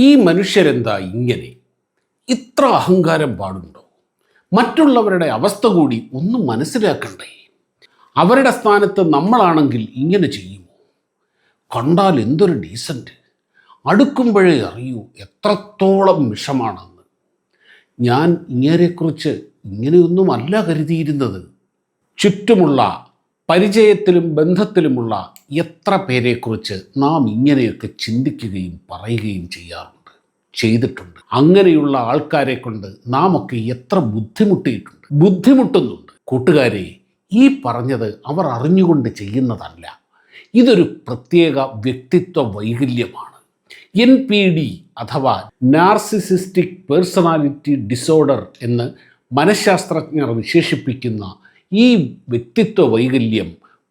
ഈ മനുഷ്യരെന്താ ഇങ്ങനെ? ഇത്ര അഹങ്കാരം പാടുണ്ടോ? മറ്റുള്ളവരുടെ അവസ്ഥ കൂടി ഒന്ന് മനസ്സിലാക്കണ്ടേ? അവരുടെ സ്ഥാനത്ത് നമ്മളാണെങ്കിൽ ഇങ്ങനെ ചെയ്യുമോ? കണ്ടാൽ എന്തൊരു ഡീസൻറ്റ്, അടുക്കുമ്പോഴേ അറിയൂ എത്രത്തോളം വിഷമാണെന്ന്. ഞാൻ ഇങ്ങേരെക്കുറിച്ച് ഇങ്ങനെയൊന്നുമല്ല കരുതിയിരുന്നത്. ചുറ്റുമുള്ള പരിചയത്തിലും ബന്ധത്തിലുമുള്ള എത്ര പേരെക്കുറിച്ച് നാം ഇങ്ങനെയൊക്കെ ചിന്തിക്കുകയും പറയുകയും ചെയ്തിട്ടുണ്ട്. അങ്ങനെയുള്ള ആൾക്കാരെ കൊണ്ട് നാം ഒക്കെ എത്ര ബുദ്ധിമുട്ടുന്നുണ്ട്. കൂട്ടുകാരെ, ഈ പറഞ്ഞത് അവർ അറിഞ്ഞുകൊണ്ട് ചെയ്യുന്നതല്ല. ഇതൊരു പ്രത്യേക വ്യക്തിത്വ വൈകല്യമാണ്. NPD അഥവാ നാർസിസിസ്റ്റിക് പേഴ്സണാലിറ്റി ഡിസോർഡർ എന്ന് മനഃശാസ്ത്രജ്ഞർ വിശേഷിപ്പിക്കുന്ന ഈ വ്യക്തിത്വ വൈകല്യം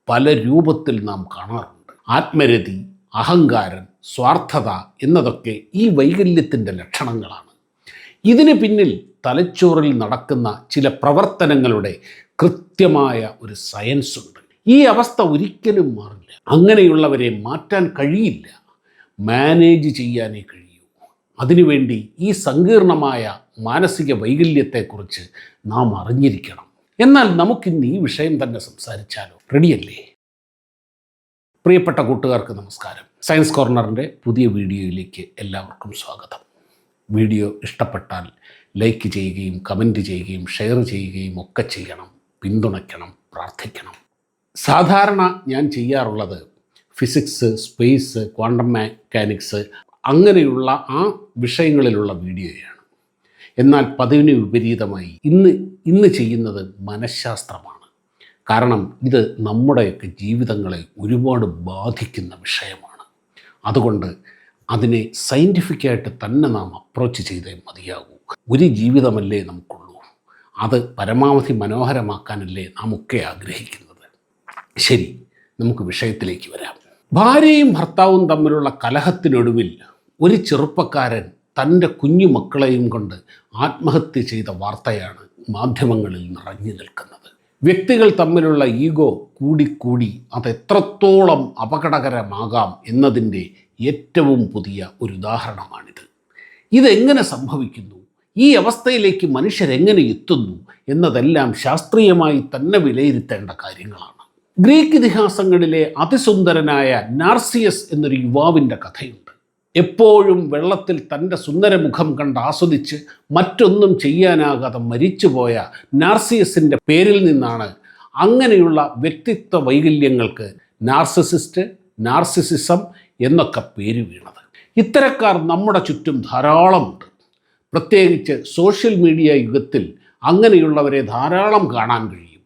പല രൂപത്തിൽ നാം കാണാറുണ്ട്. ആത്മരതി, അഹങ്കാരം, സ്വാർത്ഥത എന്നതൊക്കെ ഈ വൈകല്യത്തിൻ്റെ ലക്ഷണങ്ങളാണ്. ഇതിന് പിന്നിൽ തലച്ചോറിൽ നടക്കുന്ന ചില പ്രവർത്തനങ്ങളുടെ കൃത്യമായ ഒരു സയൻസ് ഉണ്ട്. ഈ അവസ്ഥ ഒരിക്കലും മാറില്ല. അങ്ങനെയുള്ളവരെ മാറ്റാൻ കഴിയില്ല, മാനേജ് ചെയ്യാനേ കഴിയൂ. അതിനുവേണ്ടി ഈ സങ്കീർണമായ മാനസിക വൈകല്യത്തെക്കുറിച്ച് നാം അറിഞ്ഞിരിക്കണം. എന്നാൽ നമുക്കിന്ന് ഈ വിഷയം തന്നെ സംസാരിച്ചാലോ? റെഡിയല്ലേ? പ്രിയപ്പെട്ട കൂട്ടുകാർക്ക് നമസ്കാരം. സയൻസ് കോർണറിൻ്റെ പുതിയ വീഡിയോയിലേക്ക് എല്ലാവർക്കും സ്വാഗതം. വീഡിയോ ഇഷ്ടപ്പെട്ടാൽ ലൈക്ക് ചെയ്യുകയും കമൻറ്റ് ചെയ്യുകയും ഷെയർ ചെയ്യുകയും ഒക്കെ ചെയ്യണം. പിന്തുണയ്ക്കണം, പ്രാർത്ഥിക്കണം. സാധാരണ ഞാൻ ചെയ്യാറുള്ളത് ഫിസിക്സ്, സ്പേസ്, ക്വാണ്ടം മെക്കാനിക്സ് അങ്ങനെയുള്ള ആ വിഷയങ്ങളിലുള്ള വീഡിയോയാണ്. എന്നാൽ പതിവിന് വിപരീതമായി ഇന്ന് ചെയ്യുന്നത് മനഃശാസ്ത്രമാണ്. കാരണം ഇത് നമ്മുടെയൊക്കെ ജീവിതങ്ങളെ ഒരുപാട് ബാധിക്കുന്ന വിഷയമാണ്. അതുകൊണ്ട് അതിനെ സയൻറ്റിഫിക്കായിട്ട് തന്നെ നാം അപ്രോച്ച് ചെയ്തേ മതിയാകൂ. ഒരു ജീവിതമല്ലേ നമുക്കുള്ളൂ, അത് പരമാവധി മനോഹരമാക്കാനല്ലേ നാം ഒക്കെ ആഗ്രഹിക്കുന്നത്. ശരി, നമുക്ക് വിഷയത്തിലേക്ക് വരാം. ഭാര്യയും ഭർത്താവും തമ്മിലുള്ള കലഹത്തിനൊടുവിൽ ഒരു ചെറുപ്പക്കാരൻ തൻ്റെ കുഞ്ഞു മക്കളെയും കൊണ്ട് ആത്മഹത്യ ചെയ്ത വാർത്തയാണ് മാധ്യമങ്ങളിൽ നിറഞ്ഞു നിൽക്കുന്നത്. വ്യക്തികൾ തമ്മിലുള്ള ഈഗോ കൂടിക്കൂടി അതെത്രത്തോളം അപകടകരമാകാം എന്നതിൻ്റെ ഏറ്റവും പുതിയ ഒരു ഉദാഹരണമാണിത്. ഇതെങ്ങനെ സംഭവിക്കുന്നു, ഈ അവസ്ഥയിലേക്ക് മനുഷ്യരെങ്ങനെ എത്തുന്നു എന്നതെല്ലാം ശാസ്ത്രീയമായി തന്നെ വിലയിരുത്തേണ്ട കാര്യങ്ങളാണ്. ഗ്രീക്ക് ഇതിഹാസങ്ങളിലെ അതിസുന്ദരനായ നാർസിയസ് എന്നൊരു യുവാവിൻ്റെ കഥയുണ്ട്. എപ്പോഴും വെള്ളത്തിൽ തൻ്റെ സുന്ദരമുഖം കണ്ട് ആസ്വദിച്ച് മറ്റൊന്നും ചെയ്യാനാകാതെ മരിച്ചുപോയ നാർസിയസിൻ്റെ പേരിൽ നിന്നാണ് അങ്ങനെയുള്ള വ്യക്തിത്വ വൈകല്യങ്ങൾക്ക് നാർസിസിസ്റ്റ്, നാർസിസിസം എന്നൊക്കെ പേര് വീണത്. ഇത്തരക്കാർ നമ്മുടെ ചുറ്റും ധാരാളമുണ്ട്. പ്രത്യേകിച്ച് സോഷ്യൽ മീഡിയ യുഗത്തിൽ അങ്ങനെയുള്ളവരെ ധാരാളം കാണാൻ കഴിയും.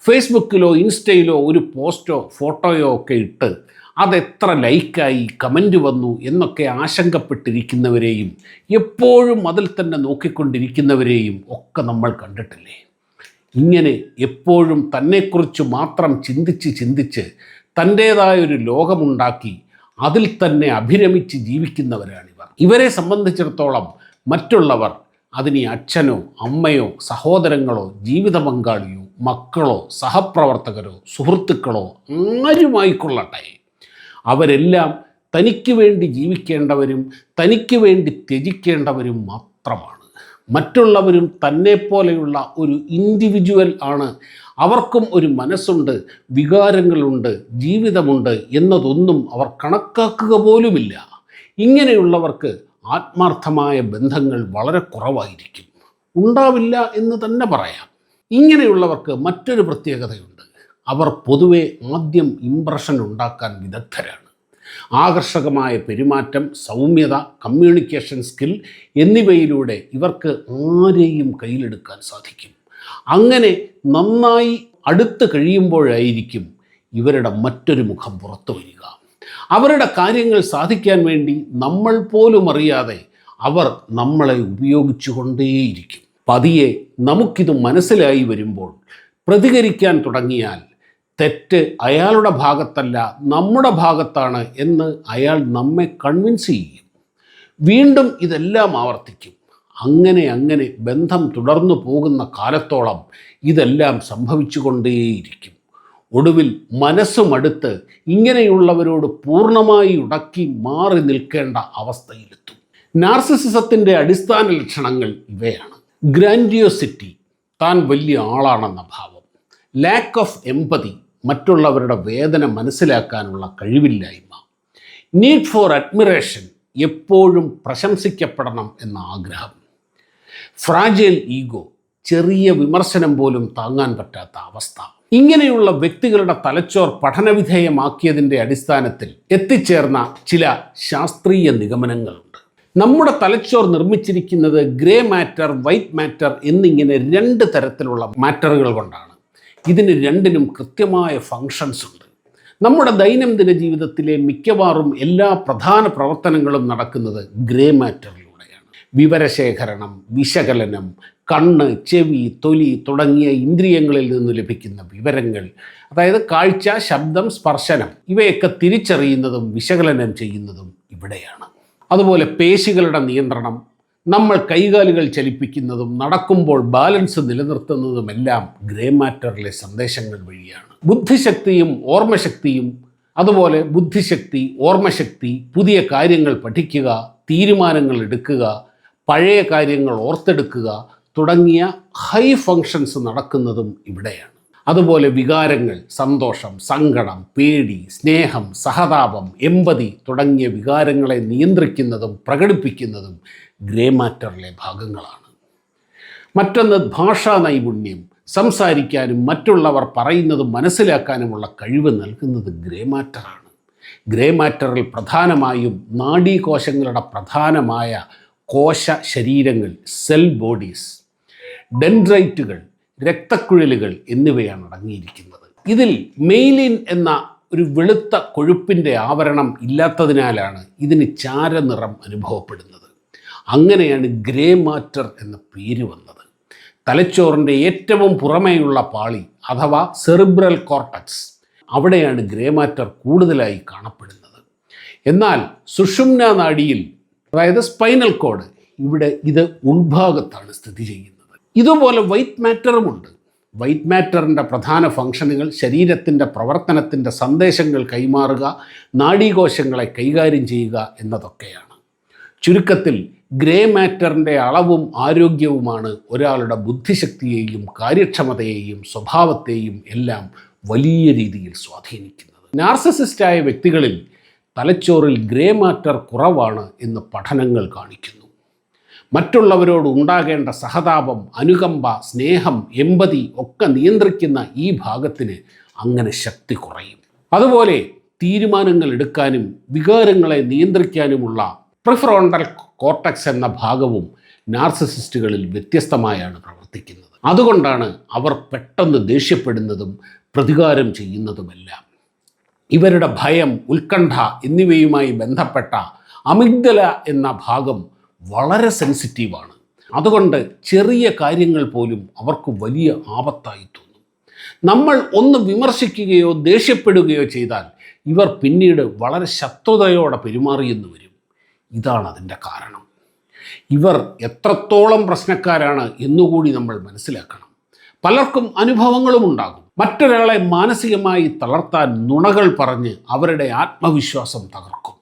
ഫേസ്ബുക്കിലോ ഇൻസ്റ്റയിലോ ഒരു പോസ്റ്റോ ഫോട്ടോയോ ഒക്കെ ഇട്ട് അതെത്ര ലൈക്കായി, കമൻറ്റ് വന്നു എന്നൊക്കെ ആശങ്കപ്പെട്ടിരിക്കുന്നവരെയും എപ്പോഴും അതിൽ തന്നെ നോക്കിക്കൊണ്ടിരിക്കുന്നവരെയും ഒക്കെ നമ്മൾ കണ്ടിട്ടില്ലേ? ഇങ്ങനെ എപ്പോഴും തന്നെക്കുറിച്ച് മാത്രം ചിന്തിച്ച് തൻ്റേതായൊരു ലോകമുണ്ടാക്കി അതിൽ തന്നെ അഭിരമിച്ച് ജീവിക്കുന്നവരാണിവർ. ഇവരെ സംബന്ധിച്ചിടത്തോളം മറ്റുള്ളവർ, അതിനി അച്ഛനോ അമ്മയോ സഹോദരങ്ങളോ ജീവിത പങ്കാളിയോ മക്കളോ സഹപ്രവർത്തകരോ സുഹൃത്തുക്കളോ ആരുമായിക്കൊള്ളട്ടെ, അവരെല്ലാം തനിക്ക് വേണ്ടി ജീവിക്കേണ്ടവരും തനിക്ക് വേണ്ടി ത്യജിക്കേണ്ടവരും മാത്രമാണ്. മറ്റുള്ളവരും തന്നെപ്പോലെയുള്ള ഒരു ഇൻഡിവിജ്വൽ ആണ്. അവർക്കും ഒരു മനസ്സുണ്ട്, വികാരങ്ങളുണ്ട്, ജീവിതമുണ്ട് എന്നതൊന്നും അവർ കണക്കാക്കുക പോലുമില്ല. ഇങ്ങനെയുള്ളവർക്ക് ആത്മാർത്ഥമായ ബന്ധങ്ങൾ വളരെ കുറവായിരിക്കും, ഉണ്ടാവില്ല എന്ന് തന്നെ പറയാം. ഇങ്ങനെയുള്ളവർക്ക് മറ്റൊരു പ്രത്യേകതയുണ്ട്. അവർ പൊതുവെ ആദ്യം ഇംപ്രഷൻ ഉണ്ടാക്കാൻ വിദഗ്ധരാണ്. ആകർഷകമായ പെരുമാറ്റം, സൗമ്യത, കമ്മ്യൂണിക്കേഷൻ സ്കിൽ എന്നിവയിലൂടെ ഇവർക്ക് ആരെയും കയ്യിലെടുക്കാൻ സാധിക്കും. അങ്ങനെ നന്നായി അടുത്ത് കഴിയുമ്പോഴായിരിക്കും ഇവരുടെ മറ്റൊരു മുഖം പുറത്തു വരിക. അവരുടെ കാര്യങ്ങൾ സാധിക്കാൻ വേണ്ടി നമ്മൾ പോലും അറിയാതെ അവർ നമ്മളെ ഉപയോഗിച്ചു കൊണ്ടേയിരിക്കും. പതിയെ നമുക്കിത് മനസ്സിലായി വരുമ്പോൾ പ്രതികരിക്കാൻ തുടങ്ങിയാൽ തെറ്റ് അയാളുടെ ഭാഗത്തല്ല നമ്മുടെ ഭാഗത്താണ് എന്ന് അയാൾ നമ്മെ കൺവിൻസ് ചെയ്യും. വീണ്ടും ഇതെല്ലാം ആവർത്തിക്കും. അങ്ങനെ ബന്ധം തുടർന്നു പോകുന്ന കാലത്തോളം ഇതെല്ലാം സംഭവിച്ചുകൊണ്ടേയിരിക്കും. ഒടുവിൽ മനസ്സുമടുത്ത് ഇങ്ങനെയുള്ളവരോട് പൂർണ്ണമായി ഉടക്കി മാറി നിൽക്കേണ്ട അവസ്ഥയിലെത്തും. നാർസിസിസത്തിൻ്റെ അടിസ്ഥാന ലക്ഷണങ്ങൾ ഇവയാണ്: ഗ്രാൻഡിയോസിറ്റി, താൻ വലിയ ആളാണെന്ന ഭാവം; ലാക്ക് ഓഫ് എമ്പതി, മറ്റുള്ളവരുടെ വേദന മനസ്സിലാക്കാനുള്ള കഴിവില്ലായ്മ; നീഡ് ഫോർ അഡ്മിറേഷൻ, എപ്പോഴും പ്രശംസിക്കപ്പെടണം എന്ന ആഗ്രഹം; ഫ്രാജൈൽ ഈഗോ, ചെറിയ വിമർശനം പോലും താങ്ങാൻ പറ്റാത്ത അവസ്ഥ. ഇങ്ങനെയുള്ള വ്യക്തികളുടെ തലച്ചോർ പഠനവിധേയമാക്കിയതിൻ്റെ അടിസ്ഥാനത്തിൽ എത്തിച്ചേർന്ന ചില ശാസ്ത്രീയ നിഗമനങ്ങളുണ്ട്. നമ്മുടെ തലച്ചോർ നിർമ്മിച്ചിരിക്കുന്നത് ഗ്രേ മാറ്റർ, വൈറ്റ് മാറ്റർ എന്നിങ്ങനെ രണ്ട് തരത്തിലുള്ള മാറ്ററുകൾ കൊണ്ടാണ്. ഇതിന് രണ്ടിനും കൃത്യമായ ഫങ്ഷൻസ് ഉണ്ട്. നമ്മുടെ ദൈനംദിന ജീവിതത്തിലെ മിക്കവാറും എല്ലാ പ്രധാന പ്രവർത്തനങ്ങളും നടക്കുന്നത് ഗ്രേ മാറ്ററിലൂടെയാണ്. വിവരശേഖരണം, വിശകലനം, കണ്ണ്, ചെവി, തൊലി തുടങ്ങിയ ഇന്ദ്രിയങ്ങളിൽ നിന്ന് ലഭിക്കുന്ന വിവരങ്ങൾ, അതായത് കാഴ്ച, ശബ്ദം, സ്പർശനം, ഇവയൊക്കെ തിരിച്ചറിയുന്നതും വിശകലനം ചെയ്യുന്നതും ഇവിടെയാണ്. അതുപോലെ പേശികളുടെ നിയന്ത്രണം, നമ്മൾ കൈകാലുകൾ ചലിപ്പിക്കുന്നതും നടക്കുമ്പോൾ ബാലൻസ് നിലനിർത്തുന്നതുമെല്ലാം ഗ്രേ മാറ്ററിലെ സന്ദേശങ്ങൾ വഴിയാണ്. ബുദ്ധിശക്തിയും ഓർമ്മശക്തിയും, അതുപോലെ ബുദ്ധിശക്തി, ഓർമ്മശക്തി, പുതിയ കാര്യങ്ങൾ പഠിക്കുക, തീരുമാനങ്ങൾ എടുക്കുക, പഴയ കാര്യങ്ങൾ ഓർത്തെടുക്കുക തുടങ്ങിയ ഹൈ ഫങ്ഷൻസ് നടക്കുന്നതും ഇവിടെയാണ്. അതുപോലെ വികാരങ്ങൾ, സന്തോഷം, സങ്കടം, പേടി, സ്നേഹം, സഹതാപം, എമ്പതി തുടങ്ങിയ വികാരങ്ങളെ നിയന്ത്രിക്കുന്നതും പ്രകടിപ്പിക്കുന്നതും ഗ്രേ മാറ്ററിലെ ഭാഗങ്ങളാണ്. മറ്റൊന്ന് ഭാഷാ നൈപുണ്യം, സംസാരിക്കാനും മറ്റുള്ളവർ പറയുന്നത് മനസ്സിലാക്കാനുമുള്ള കഴിവ് നൽകുന്നത് ഗ്രേ മാറ്ററാണ്. ഗ്രേ മാറ്ററിൽ പ്രധാനമായും നാഡീകോശങ്ങളുടെ പ്രധാനമായ കോശ ശരീരങ്ങൾ, സെൽ ബോഡീസ്, ഡെൻഡ്രൈറ്റുകൾ, രക്തക്കുഴലുകൾ എന്നിവയാണ് അടങ്ങിയിരിക്കുന്നത്. ഇതിൽ മെയ്ലിൻ എന്ന ഒരു വെളുത്ത കൊഴുപ്പിൻ്റെ ആവരണം ഇല്ലാത്തതിനാലാണ് ഇതിന് ചാരനിറം അനുഭവപ്പെടുന്നത്. അങ്ങനെയാണ് ഗ്രേ മാറ്റർ എന്ന പേര് വന്നത്. തലച്ചോറിൻ്റെ ഏറ്റവും പുറമേയുള്ള പാളി അഥവാ സെറിബ്രൽ കോർട്ടക്സ്, അവിടെയാണ് ഗ്രേ മാറ്റർ കൂടുതലായി കാണപ്പെടുന്നത്. എന്നാൽ സുഷുമ്ന നാഡിയിൽ, അതായത് സ്പൈനൽ കോഡ്, ഇവിടെ ഇത് ഉൾഭാഗത്താണ് സ്ഥിതി ചെയ്യുന്നത്. ഇതുപോലെ വൈറ്റ് മാറ്ററുമുണ്ട്. വൈറ്റ് മാറ്ററിൻ്റെ പ്രധാന ഫംഗ്ഷനുകൾ ശരീരത്തിൻ്റെ പ്രവർത്തനത്തിൻ്റെ സന്ദേശങ്ങൾ കൈമാറുക, നാഡീകോശങ്ങളെ കൈകാര്യം ചെയ്യുക എന്നതൊക്കെയാണ്. ചുരുക്കത്തിൽ ഗ്രേ മാറ്ററിൻ്റെ അളവും ആരോഗ്യവുമാണ് ഒരാളുടെ ബുദ്ധിശക്തിയെയും കാര്യക്ഷമതയെയും സ്വഭാവത്തെയും എല്ലാം വലിയ രീതിയിൽ സ്വാധീനിക്കുന്നത്. നാർസിസിസ്റ്റായ വ്യക്തികളിൽ തലച്ചോറിൽ ഗ്രേ മാറ്റർ കുറവാണ് എന്ന് പഠനങ്ങൾ കാണിക്കുന്നു. മറ്റുള്ളവരോട് ഉണ്ടാകേണ്ട സഹതാപം, അനുകമ്പ, സ്നേഹം, എമ്പതി ഒക്കെ നിയന്ത്രിക്കുന്ന ഈ ഭാഗത്തിന് അങ്ങനെ ശക്തി കുറയും. അതുപോലെ തീരുമാനങ്ങൾ എടുക്കാനും വികാരങ്ങളെ നിയന്ത്രിക്കാനുമുള്ള പ്രിഫ്രോണ്ടൽ കോർട്ടക്സ് എന്ന ഭാഗവും നാർസിസിസ്റ്റുകളിൽ വ്യത്യസ്തമായാണ് പ്രവർത്തിക്കുന്നത്. അതുകൊണ്ടാണ് അവർ പെട്ടെന്ന് ദേഷ്യപ്പെടുന്നതും പ്രതികാരം ചെയ്യുന്നതുമെല്ലാം. ഇവരുടെ ഭയം, ഉത്കണ്ഠ എന്നിവയുമായി ബന്ധപ്പെട്ട അമിഗ്ദല എന്ന ഭാഗം വളരെ സെൻസിറ്റീവാണ്. അതുകൊണ്ട് ചെറിയ കാര്യങ്ങൾ പോലും അവർക്ക് വലിയ ആപത്തായി തോന്നും. നമ്മൾ ഒന്ന് വിമർശിക്കുകയോ ദേഷ്യപ്പെടുകയോ ചെയ്താൽ ഇവർ പിന്നീട് വളരെ ശത്രുതയോടെ പെരുമാറിയെന്ന് വരും. ഇതാണ് അതിൻ്റെ കാരണം. ഇവർ എത്രത്തോളം പ്രശ്നക്കാരാണ് എന്നുകൂടി നമ്മൾ മനസ്സിലാക്കണം. പലർക്കും അനുഭവങ്ങളും ഉണ്ടാകും. മറ്റൊരാളെ മാനസികമായി തളർത്താൻ നുണകൾ പറഞ്ഞ് അവരുടെ ആത്മവിശ്വാസം തകർക്കും.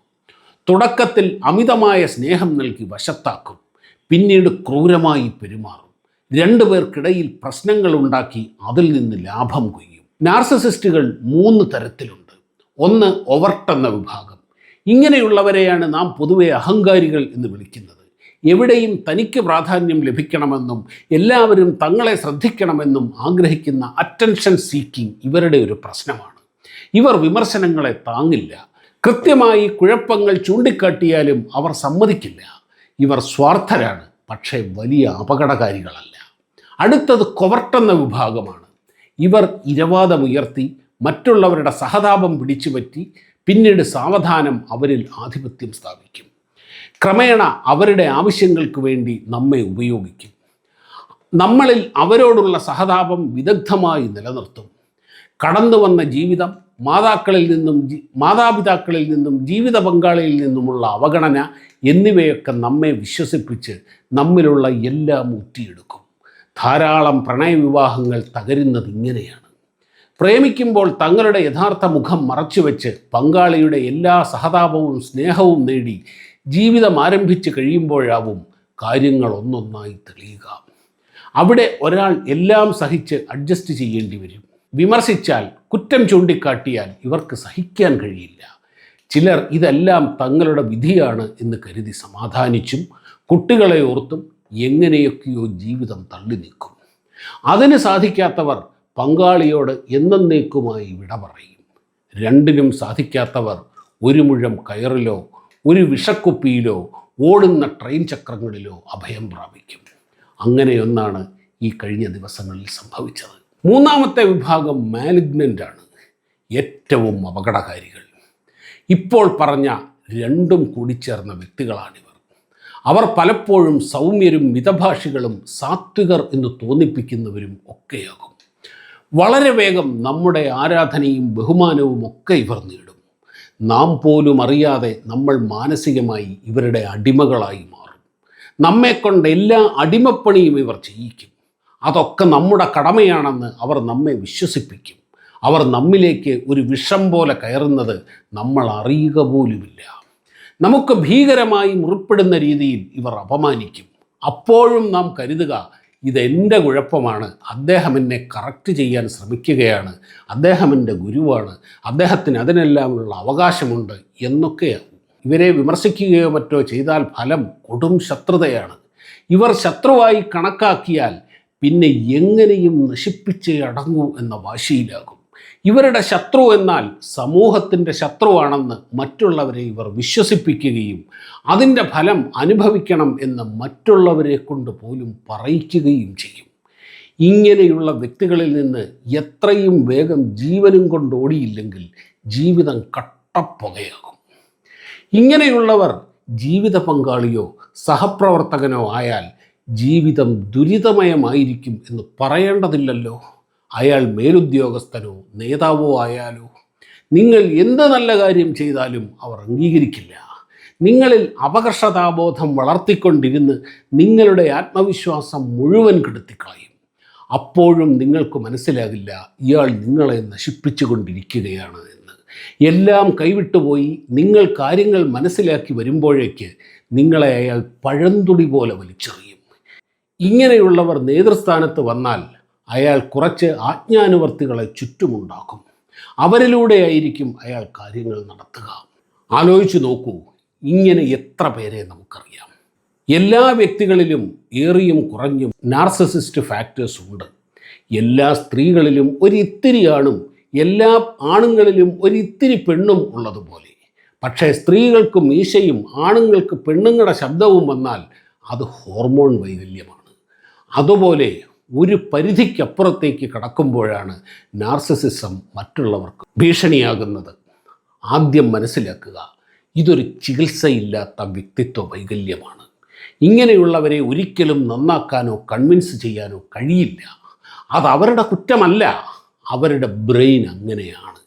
തുടക്കത്തിൽ അമിതമായ സ്നേഹം നൽകി വശത്താക്കും, പിന്നീട് ക്രൂരമായി പെരുമാറും. രണ്ടുപേർക്കിടയിൽ പ്രശ്നങ്ങൾ ഉണ്ടാക്കി അതിൽ നിന്ന് ലാഭം കൊയ്യും. നാർസിസിസ്റ്റുകൾ 3 തരത്തിലുണ്ട്. ഒന്ന് ഒവർട്ട് എന്ന വിഭാഗം. ഇങ്ങനെയുള്ളവരെയാണ് നാം പൊതുവെ അഹങ്കാരികൾ എന്ന് വിളിക്കുന്നത്. എവിടെയും തനിക്ക് പ്രാധാന്യം ലഭിക്കണമെന്നും എല്ലാവരും തങ്ങളെ ശ്രദ്ധിക്കണമെന്നും ആഗ്രഹിക്കുന്ന അറ്റൻഷൻ സീക്കിംഗ് ഇവരുടെ ഒരു പ്രശ്നമാണ്. ഇവർ വിമർശനങ്ങളെ താങ്ങില്ല. കൃത്യമായി കുഴപ്പങ്ങൾ ചൂണ്ടിക്കാട്ടിയാലും അവർ സമ്മതിക്കില്ല. ഇവർ സ്വാർത്ഥരാണ്, പക്ഷേ വലിയ അപകടകാരികളല്ല. അടുത്തത് കൊവർട്ട് എന്ന വിഭാഗമാണ്. ഇവർ ഇരവാദമുയർത്തി മറ്റുള്ളവരുടെ സഹതാപം പിടിച്ചുപറ്റി പിന്നീട് സാവധാനം അവരിൽ ആധിപത്യം സ്ഥാപിക്കും. ക്രമേണ അവരുടെ ആവശ്യങ്ങൾക്ക് വേണ്ടി നമ്മെ ഉപയോഗിക്കും. നമ്മളിൽ അവരോടുള്ള സഹതാപം വിദഗ്ധമായി നിലനിർത്തും. കടന്നു വന്ന ജീവിതം, മാതാപിതാക്കളിൽ നിന്നും ജീവിത പങ്കാളിയിൽ നിന്നുമുള്ള അവഗണന എന്നിവയൊക്കെ നമ്മെ വിശ്വസിപ്പിച്ച് നമ്മിലുള്ള എല്ലാം ഊറ്റിയെടുക്കും. ധാരാളം പ്രണയവിവാഹങ്ങൾ തകരുന്നത് ഇങ്ങനെയാണ്. പ്രേമിക്കുമ്പോൾ തങ്ങളുടെ യഥാർത്ഥ മുഖം മറച്ചുവെച്ച് പങ്കാളിയുടെ എല്ലാ സഹതാപവും സ്നേഹവും നേടി ജീവിതം ആരംഭിച്ച് കഴിയുമ്പോഴാവും കാര്യങ്ങൾ ഒന്നൊന്നായി തെളിയുക. അവിടെ ഒരാൾ എല്ലാം സഹിച്ച് അഡ്ജസ്റ്റ് ചെയ്യേണ്ടി വരും. വിമർശിച്ചാൽ, കുറ്റം ചൂണ്ടിക്കാട്ടിയാൽ ഇവർക്ക് സഹിക്കാൻ കഴിയില്ല. ചിലർ ഇതെല്ലാം തങ്ങളുടെ വിധിയാണ് എന്ന് കരുതി സമാധാനിച്ചും കുട്ടികളെ ഓർത്തും എങ്ങനെയൊക്കെയോ ജീവിതം തള്ളി നീക്കും. അതിന് സാധിക്കാത്തവർ പങ്കാളിയോട് എന്നേക്കുമായി വിട പറയും. രണ്ടിനും സാധിക്കാത്തവർ ഒരു മുഴം കയറിലോ ഒരു വിഷക്കുപ്പിയിലോ ഓടുന്ന ട്രെയിൻ ചക്രങ്ങളിലോ അഭയം പ്രാപിക്കും. അങ്ങനെയൊന്നാണ് ഈ കഴിഞ്ഞ ദിവസങ്ങളിൽ സംഭവിച്ചത്. മൂന്നാമത്തെ വിഭാഗം മാലിഗ്നൻ്റ് ആണ്, ഏറ്റവും അപകടകാരികൾ. ഇപ്പോൾ പറഞ്ഞ രണ്ടും കൂടിച്ചേർന്ന വ്യക്തികളാണിവർ. അവർ പലപ്പോഴും സൗമ്യരും മിതഭാഷികളും സാത്വികർ എന്ന് തോന്നിപ്പിക്കുന്നവരും ഒക്കെയാകും. വളരെ വേഗം നമ്മുടെ ആരാധനയും ബഹുമാനവും ഒക്കെ ഇവർ നേടും. നാം പോലും അറിയാതെ നമ്മൾ മാനസികമായി ഇവരുടെ അടിമകളായി മാറും. നമ്മെക്കൊണ്ട് എല്ലാ അടിമപ്പണിയും ഇവർ ചെയ്യിക്കും. അതൊക്കെ നമ്മുടെ കടമയാണെന്ന് അവർ നമ്മെ വിശ്വസിപ്പിക്കും. അവർ നമ്മിലേക്ക് ഒരു വിഷം പോലെ കയറുന്നത് നമ്മൾ അറിയുക പോലുമില്ല. നമുക്ക് ഭീകരമായി മുറിപ്പെടുന്ന രീതിയിൽ ഇവർ അപമാനിക്കും. അപ്പോഴും നാം കരുതുക, ഇതെൻ്റെ കുഴപ്പമാണ്, അദ്ദേഹം എന്നെ കറക്റ്റ് ചെയ്യാൻ ശ്രമിക്കുകയാണ്, അദ്ദേഹം എൻ്റെ ഗുരുവാണ്, അദ്ദേഹത്തിന് അതിനെല്ലാമുള്ള അവകാശമുണ്ട് എന്നൊക്കെയാവും. ഇവരെ വിമർശിക്കുകയോ മറ്റോ ചെയ്താൽ ഫലം കൊടും ശത്രുതയാണ്. ഇവർ ശത്രുവായി കണക്കാക്കിയാൽ പിന്നെ എങ്ങനെയും നശിപ്പിച്ചേ അടങ്ങൂ എന്ന വാശിയിലാകും. ഇവരുടെ ശത്രു എന്നാൽ സമൂഹത്തിൻ്റെ ശത്രുവാണെന്ന് മറ്റുള്ളവരെ ഇവർ വിശ്വസിപ്പിക്കുകയും അതിൻ്റെ ഫലം അനുഭവിക്കണം എന്ന് മറ്റുള്ളവരെ കൊണ്ട് പോലും പറയിക്കുകയും ചെയ്യും. ഇങ്ങനെയുള്ള വ്യക്തികളിൽ നിന്ന് എത്രയും വേഗം ജീവനും കൊണ്ട് ഓടിയില്ലെങ്കിൽ ജീവിതം കട്ടപ്പുകയാകും. ഇങ്ങനെയുള്ളവർ ജീവിത പങ്കാളിയോ സഹപ്രവർത്തകനോ ആയാൽ ജീവിതം ദുരിതമയമായിരിക്കും എന്ന് പറയേണ്ടതില്ലല്ലോ. അയാൾ മേലുദ്യോഗസ്ഥനോ നേതാവോ ആയാലോ. നിങ്ങൾ എന്ത് നല്ല കാര്യം ചെയ്താലും അവർ അംഗീകരിക്കില്ല. നിങ്ങളിൽ അപകർഷതാബോധം വളർത്തിക്കൊണ്ടിരുന്ന് നിങ്ങളുടെ ആത്മവിശ്വാസം മുഴുവൻ കെടുത്തിക്കളയും. അപ്പോഴും നിങ്ങൾക്ക് മനസ്സിലാകില്ല ഇയാൾ നിങ്ങളെ നശിപ്പിച്ചു കൊണ്ടിരിക്കുകയാണ് എന്ന്. എല്ലാം കൈവിട്ടുപോയി നിങ്ങൾ കാര്യങ്ങൾ മനസ്സിലാക്കി വരുമ്പോഴേക്ക് നിങ്ങളെ അയാൾ പഴന്തുടി പോലെ വലിച്ചെറിയും. ഇങ്ങനെയുള്ളവർ നേതൃസ്ഥാനത്ത് വന്നാൽ അയാൾ കുറച്ച് ആജ്ഞാനുവർത്തികളെ ചുറ്റുമുണ്ടാക്കും. അവരിലൂടെയായിരിക്കും അയാൾ കാര്യങ്ങൾ നടത്തുക. ആലോചിച്ചു നോക്കൂ, ഇങ്ങനെ എത്ര പേരെ നമുക്കറിയാം. എല്ലാ വ്യക്തികളിലും ഏറിയും കുറഞ്ഞും നാർസിസിസ്റ്റ് ഫാക്ടേഴ്സ് ഉണ്ട്. എല്ലാ സ്ത്രീകളിലും ഒരിത്തിരി ആണും എല്ലാ ആണുങ്ങളിലും ഒരിത്തിരി പെണ്ണും ഉള്ളതുപോലെ. പക്ഷേ സ്ത്രീകൾക്ക് മീശയും ആണുങ്ങൾക്ക് പെണ്ണുങ്ങളുടെ ശബ്ദവും വന്നാൽ അത് ഹോർമോൺ വൈകല്യമാണ്. അതുപോലെ ഒരു പരിധിക്കപ്പുറത്തേക്ക് കടക്കുമ്പോഴാണ് നാർസിസിസം മറ്റുള്ളവർക്ക് ഭീഷണിയാകുന്നത്. ആദ്യം മനസ്സിലാക്കുക, ഇതൊരു ചികിത്സയില്ലാത്ത വ്യക്തിത്വ വൈകല്യമാണ്. ഇങ്ങനെയുള്ളവരെ ഒരിക്കലും നന്നാക്കാനോ കൺവിൻസ് ചെയ്യാനോ കഴിയില്ല. അത് അവരുടെ കുറ്റമല്ല, അവരുടെ ബ്രെയിൻ അങ്ങനെയാണ്.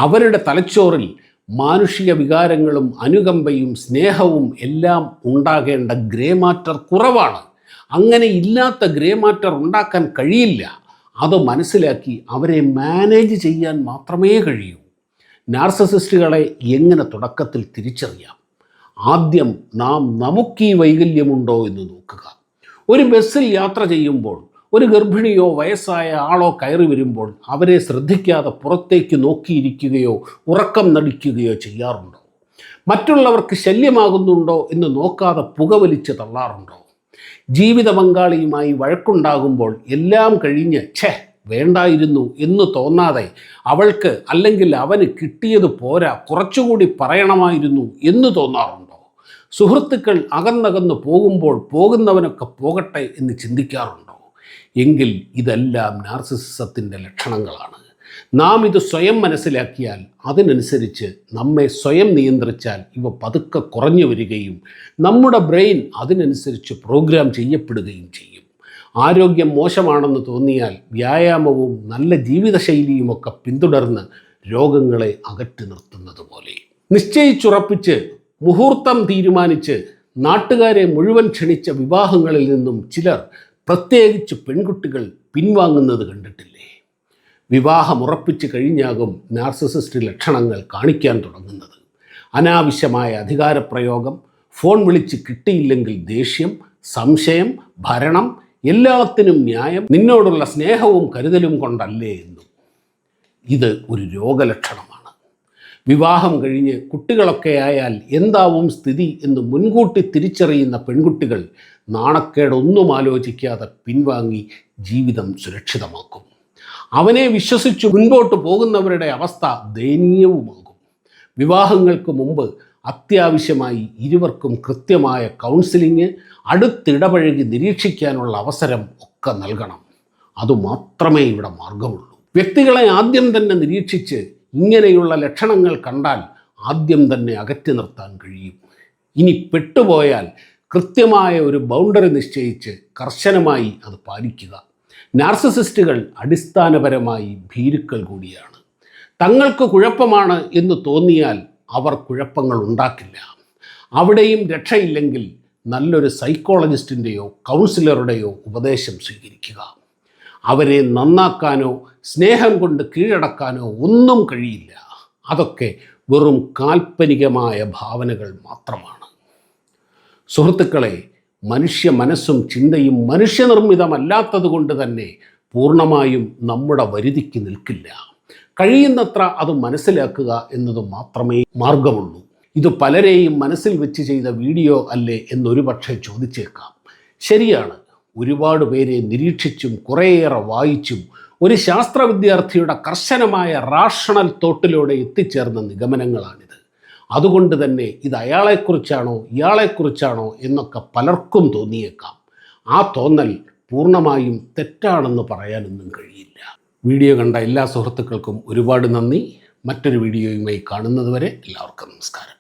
അവരുടെ തലച്ചോറിൽ മാനുഷിക വികാരങ്ങളും അനുകമ്പയും സ്നേഹവും എല്ലാം ഉണ്ടാകേണ്ട ഗ്രേ മാറ്റർ കുറവാണ്. അങ്ങനെ ഇല്ലാത്ത ഗ്രേ മാറ്റർ ഉണ്ടാക്കാൻ കഴിയില്ല. അത് മനസ്സിലാക്കി അവരെ മാനേജ് ചെയ്യാൻ മാത്രമേ കഴിയൂ. നാർസിസിസ്റ്റുകളെ എങ്ങനെ തുടക്കത്തിൽ തിരിച്ചറിയാം? ആദ്യം നമുക്ക് ഈ വൈകല്യമുണ്ടോ എന്ന് നോക്കുക. ഒരു ബസ്സിൽ യാത്ര ചെയ്യുമ്പോൾ ഒരു ഗർഭിണിയോ വയസ്സായ ആളോ കയറി വരുമ്പോൾ അവരെ ശ്രദ്ധിക്കാതെ പുറത്തേക്ക് നോക്കിയിരിക്കുകയോ ഉറക്കം നടിക്കുകയോ ചെയ്യാറുണ്ടോ? മറ്റുള്ളവർക്ക് ശല്യമാകുന്നുണ്ടോ എന്ന് നോക്കാതെ പുകവലിച്ച് തള്ളാറുണ്ടോ? ജീവിത പങ്കാളിയുമായി വഴക്കുണ്ടാകുമ്പോൾ എല്ലാം കഴിഞ്ഞ് വേണ്ടായിരുന്നു എന്ന് തോന്നാതെ അവൾക്ക് അല്ലെങ്കിൽ അവന് കിട്ടിയത് പോരാ, കുറച്ചുകൂടി പറയണമായിരുന്നു എന്ന് തോന്നാറുണ്ടോ? സുഹൃത്തുക്കൾ അകന്നകന്ന് പോകുമ്പോൾ പോകുന്നവനൊക്കെ പോകട്ടെ എന്ന് ചിന്തിക്കാറുണ്ടോ? എങ്കിൽ ഇതെല്ലാം നാർസിസിസത്തിൻ്റെ ലക്ഷണങ്ങളാണ്. നാം ഇത് സ്വയം മനസ്സിലാക്കിയാൽ അതിനനുസരിച്ച് നമ്മെ സ്വയം നിയന്ത്രിച്ചാൽ ഇവ പതുക്കെ കുറഞ്ഞു വരികയും നമ്മുടെ ബ്രെയിൻ അതിനനുസരിച്ച് പ്രോഗ്രാം ചെയ്യപ്പെടുകയും ചെയ്യും. ആരോഗ്യം മോശമാണെന്ന് തോന്നിയാൽ വ്യായാമവും നല്ല ജീവിതശൈലിയുമൊക്കെ പിന്തുടർന്ന് രോഗങ്ങളെ അകറ്റി നിർത്തുന്നത് പോലെ. നിശ്ചയിച്ചുറപ്പിച്ച് മുഹൂർത്തം തീരുമാനിച്ച് നാട്ടുകാരെ മുഴുവൻ ക്ഷണിച്ച വിവാഹങ്ങളിൽ നിന്നും ചിലർ, പ്രത്യേകിച്ച് പെൺകുട്ടികൾ, പിൻവാങ്ങുന്നത് കണ്ടിട്ടില്ലേ? വിവാഹമുറപ്പിച്ച് കഴിഞ്ഞാകും നാർസിസിസ്റ്റ് ലക്ഷണങ്ങൾ കാണിക്കാൻ തുടങ്ങുന്നത്. അനാവശ്യമായ അധികാരപ്രയോഗം, ഫോൺ വിളിച്ച് കിട്ടിയില്ലെങ്കിൽ ദേഷ്യം, സംശയം, ഭരണം, എല്ലാത്തിനും ന്യായം, നിന്നോടുള്ള സ്നേഹവും കരുതലും കൊണ്ടല്ലേ എന്നും. ഇത് ഒരു രോഗലക്ഷണമാണ്. വിവാഹം കഴിഞ്ഞ് കുട്ടികളൊക്കെ ആയാൽ എന്താവും സ്ഥിതി എന്ന് മുൻകൂട്ടി തിരിച്ചറിയുന്ന പെൺകുട്ടികൾ നാണക്കേടൊന്നും ആലോചിക്കാതെ പിൻവാങ്ങി ജീവിതം സുരക്ഷിതമാക്കും. അവനെ വിശ്വസിച്ച് മുൻപോട്ട് പോകുന്നവരുടെ അവസ്ഥ ദയനീയവുമാകും. വിവാഹങ്ങൾക്ക് മുമ്പ് അത്യാവശ്യമായി ഇരുവർക്കും കൃത്യമായ കൗൺസിലിംഗ്, അടുത്തിടപഴകി നിരീക്ഷിക്കാനുള്ള അവസരം ഒക്കെ നൽകണം. അതുമാത്രമേ ഇവിടെ മാർഗമുള്ളൂ. വ്യക്തികളെ ആദ്യം തന്നെ നിരീക്ഷിച്ച് ഇങ്ങനെയുള്ള ലക്ഷണങ്ങൾ കണ്ടാൽ ആദ്യം തന്നെ അകറ്റി നിർത്താൻ കഴിയും. ഇനി പെട്ടുപോയാൽ കൃത്യമായ ഒരു ബൗണ്ടറി നിശ്ചയിച്ച് കർശനമായി അത് പാലിക്കുക. നാർസിസിസ്റ്റുകൾ അടിസ്ഥാനപരമായി ഭീരുക്കൾ കൂടിയാണ്. തങ്ങൾക്ക് കുഴപ്പമാണ് എന്ന് തോന്നിയാൽ അവർ കുഴപ്പങ്ങൾ ഉണ്ടാക്കില്ല. അവിടെയും രക്ഷയില്ലെങ്കിൽ നല്ലൊരു സൈക്കോളജിസ്റ്റിൻ്റെയോ കൗൺസിലറുടെയോ ഉപദേശം സ്വീകരിക്കുക. അവരെ നന്നാക്കാനോ സ്നേഹം കൊണ്ട് കീഴടക്കാനോ ഒന്നും കഴിയില്ല. അതൊക്കെ വെറും കാൽപ്പനികമായ ഭാവനകൾ മാത്രമാണ്. സുഹൃത്തുക്കളെ, മനുഷ്യ മനസ്സും ചിന്തയും മനുഷ്യനിർമ്മിതമല്ലാത്തത് കൊണ്ട് തന്നെ പൂർണ്ണമായും നമ്മുടെ വരുതിക്ക് നിൽക്കില്ല. കഴിയുന്നത്ര അത് മനസ്സിലാക്കുക എന്നത് മാത്രമേ മാർഗമുള്ളൂ. ഇത് പലരെയും മനസ്സിൽ വെച്ച് ചെയ്ത വീഡിയോ അല്ലേ എന്നൊരു പക്ഷേ ചോദിച്ചേക്കാം. ശരിയാണ്, ഒരുപാട് പേരെ നിരീക്ഷിച്ചും കുറേയേറെ വായിച്ചും ഒരു ശാസ്ത്ര വിദ്യാർത്ഥിയുടെ കർശനമായ റാഷണൽ തോട്ടിലൂടെ എത്തിച്ചേർന്ന നിഗമനങ്ങളാണിത്. അതുകൊണ്ട് തന്നെ ഇത് അയാളെക്കുറിച്ചാണോ ഇയാളെക്കുറിച്ചാണോ എന്നൊക്കെ പലർക്കും തോന്നിയേക്കാം. ആ തോന്നൽ പൂർണ്ണമായും തെറ്റാണെന്ന് പറയാനൊന്നും കഴിയില്ല. വീഡിയോ കണ്ട എല്ലാ സുഹൃത്തുക്കൾക്കും ഒരുപാട് നന്ദി. മറ്റൊരു വീഡിയോയുമായി കാണുന്നതുവരെ എല്ലാവർക്കും നമസ്കാരം.